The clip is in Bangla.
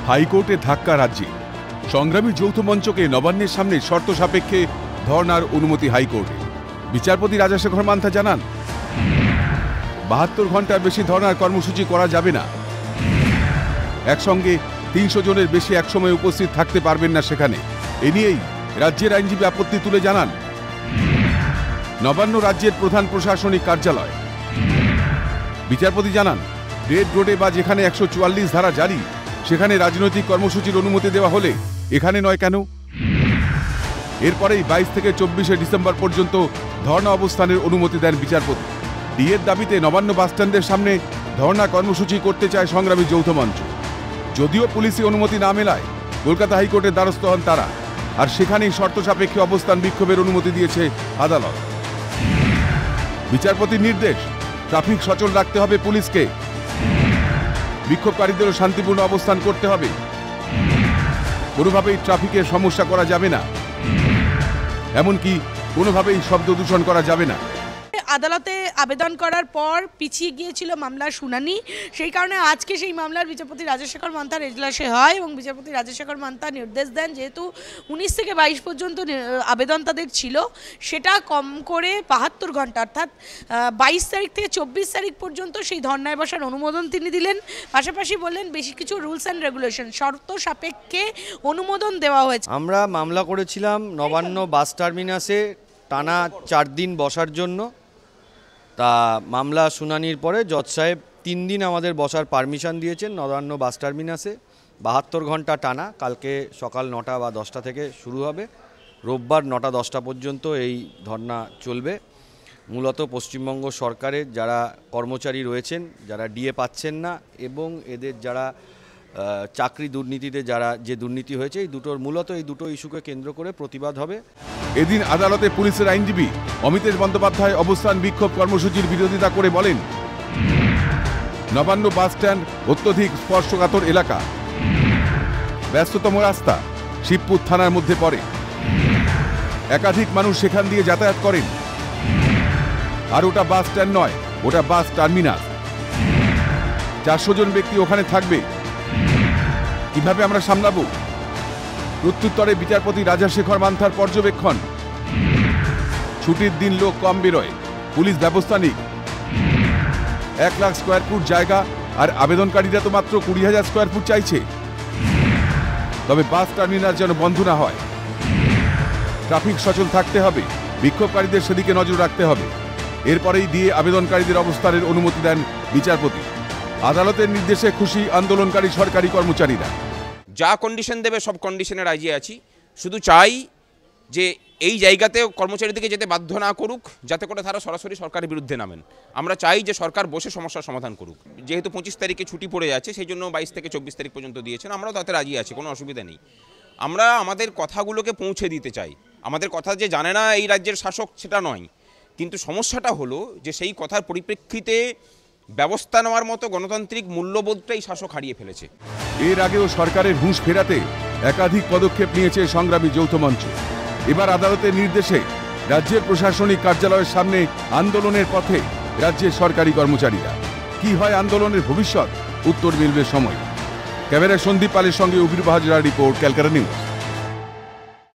হাইকোর্টে ধাক্কা রাজ্যে। সংগ্রামী যৌথ মঞ্চকে নবান্নের সামনে শর্ত সাপেক্ষে ধর্নার অনুমতি হাইকোর্টে। বিচারপতি রাজাশেখর মান্থা জানান, 72 ঘন্টার বেশি ধর্নার কর্মসূচি করা যাবে না। একসঙ্গে 300 জনের বেশি একসময় উপস্থিত থাকতে পারবেন না সেখানে। এ নিয়েই রাজ্যের আইনজীবী আপত্তি তুলে জানান, নবান্ন রাজ্যের প্রধান প্রশাসনিক কার্যালয়। বিচারপতি জানান, রেড রোডে বা যেখানে 144 ধারা জারি সেখানে রাজনৈতিক কর্মসূচির অনুমতি দেওয়া হলে এখানে নয় কেন? এরপরেই 22 থেকে 24 ডিসেম্বর পর্যন্ত ধর্ণা অবস্থানের অনুমতি দেন বিচারপতি। ডিএর দাবিতে নবান্ন বাসস্ট্যান্ডের সামনে ধর্ণা কর্মসূচি করতে চায় সংগ্রামী যৌথ মঞ্চ। যদিও পুলিশি অনুমতি না মেলায় কলকাতা হাইকোর্টের দ্বারস্থ হন তারা, আর সেখানেই শর্ত সাপেক্ষে অবস্থান বিক্ষোভের অনুমতি দিয়েছে আদালত। বিচারপতির নির্দেশ, ট্রাফিক সচল রাখতে হবে পুলিশকে, বিক্ষোভকারীদেরও শান্তিপূর্ণ অবস্থান করতে হবে, কোনোভাবেই ট্রাফিকের সমস্যা করা যাবে না, এমনকি কোনোভাবেই শব্দ দূষণ করা যাবে না। আদালতে আবেদন করার পর পিছিয়ে গিয়েছিল মামলার শুনানি, সেই কারণে আজকে সেই মামলার বিচারপতি রাজাশেখর মান্থার এজলাসে হয় এবং বিচারপতি রাজাশেখর মান্থা নির্দেশ দেন, যেহেতু 19 থেকে 22 পর্যন্ত আবেদন তাদের ছিল, সেটা কম করে 72 ঘন্টা অর্থাৎ 22 তারিখ থেকে 24 তারিখ পর্যন্ত সেই ধর্নায় বসার অনুমোদন তিনি দিলেন। পাশাপাশি বললেন বেশি কিছু রুলস অ্যান্ড রেগুলেশন শর্ত সাপেক্ষে অনুমোদন দেওয়া হয়েছে। আমরা মামলা করেছিলাম নবান্ন বাস টার্মিনাসে টানা 4 দিন বসার জন্য। তা মামলা শুনানির পরে জজ সাহেব 3 দিন আমাদের বসার পারমিশন দিয়েছেন নবান্ন বাস টার্মিনাসে, 72 ঘন্টা টানা। কালকে সকাল 9টা বা 10টা থেকে শুরু হবে, রোববার 9টা 10টা পর্যন্ত এই ধর্না চলবে। মূলত পশ্চিমবঙ্গ সরকারের যারা কর্মচারী রয়েছেন, যারা ডিএ পাচ্ছেন না, এবং এদের যারা চাকরি দুর্নীতিতে যে দুর্নীতি হয়েছে, এই দুটো ইস্যুকে কেন্দ্র করে প্রতিবাদ হবে। এদিন আদালতে পুলিশের আইনজীবী অমিতেশ বন্দ্যোপাধ্যায় অবস্থান বিক্ষোভ কর্মসূচির বিরোধিতা করে বলেন, নবান্ন বাসস্ট্যান্ড অত্যধিক স্পর্শকাতর এলাকা, ব্যস্ততম রাস্তা, শিবপুর থানার মধ্যে পড়ে, একাধিক মানুষ সেখান দিয়ে যাতায়াত করেন, আর ওটা বাস স্ট্যান্ড নয়, ওটা বাস টার্মিনাস। 400 জন ব্যক্তি ওখানে থাকবে, কিভাবে আমরা সামলাবো? প্রত্যুত্তরে বিচারপতি রাজাশেখর মান্থার পর্যবেক্ষণ, ছুটির দিন লোক কম বেরোয়, পুলিশ ব্যবস্থা নিক। 1 লাখ স্কোয়ার ফুট জায়গা, আর আবেদনকারীরা তো মাত্র 20,000 স্কোয়ার ফুট চাইছে। তবে বাস টার্মিনাস যেন বন্ধ না হয়, ট্রাফিক সচল থাকতে হবে, বিক্ষোভকারীদের সেদিকে নজর রাখতে হবে। এরপরেই দিয়ে আবেদনকারীদের অবস্থানের অনুমতি দেন বিচারপতি। আদালতের নির্দেশে খুশি আন্দোলনকারী সরকারি কর্মচারীরা। যা কন্ডিশন দেবে সব কন্ডিশনে রাজি আছি, শুধু চাই যে এই জায়গাতে কর্মচারীদেরকে যেতে বাধ্য না করুক, যাতে করে তারা সরাসরি সরকারের বিরুদ্ধে নামেন। আমরা চাই যে সরকার বসে সমস্যার সমাধান করুক। যেহেতু 25 তারিখে ছুটি পড়ে যাচ্ছে, সেই জন্য 22 থেকে 24 তারিখ পর্যন্ত দিয়েছেন, আমরাও তাতে রাজি আছি, কোনো অসুবিধা নেই। আমরা আমাদের কথাগুলোকে পৌঁছে দিতে চাই। আমাদের কথা যে জানে না এই রাজ্যের শাসক সেটা নয়, কিন্তু সমস্যাটা হলো যে সেই কথার পরিপ্রেক্ষিতে ব্যবস্থা নেওয়ার মতো গণতান্ত্রিক মূল্যবোধটাই শাসক হারিয়ে ফেলেছে। এর আগেও সরকারের হুঁশ ফেরাতে একাধিক পদক্ষেপ নিয়েছে সংগ্রামী যৌথ মঞ্চ। এবার আদালতের নির্দেশে রাজ্যের প্রশাসনিক কার্যালয়ের সামনে আন্দোলনের পথে রাজ্যের সরকারি কর্মচারীরা। কি হয় আন্দোলনের ভবিষ্যৎ, উত্তর মিলবে সময়। ক্যামেরায় সন্দীপ পালের সঙ্গে অভিরূপ হাজরার রিপোর্ট, ক্যালকাটা নিউজ।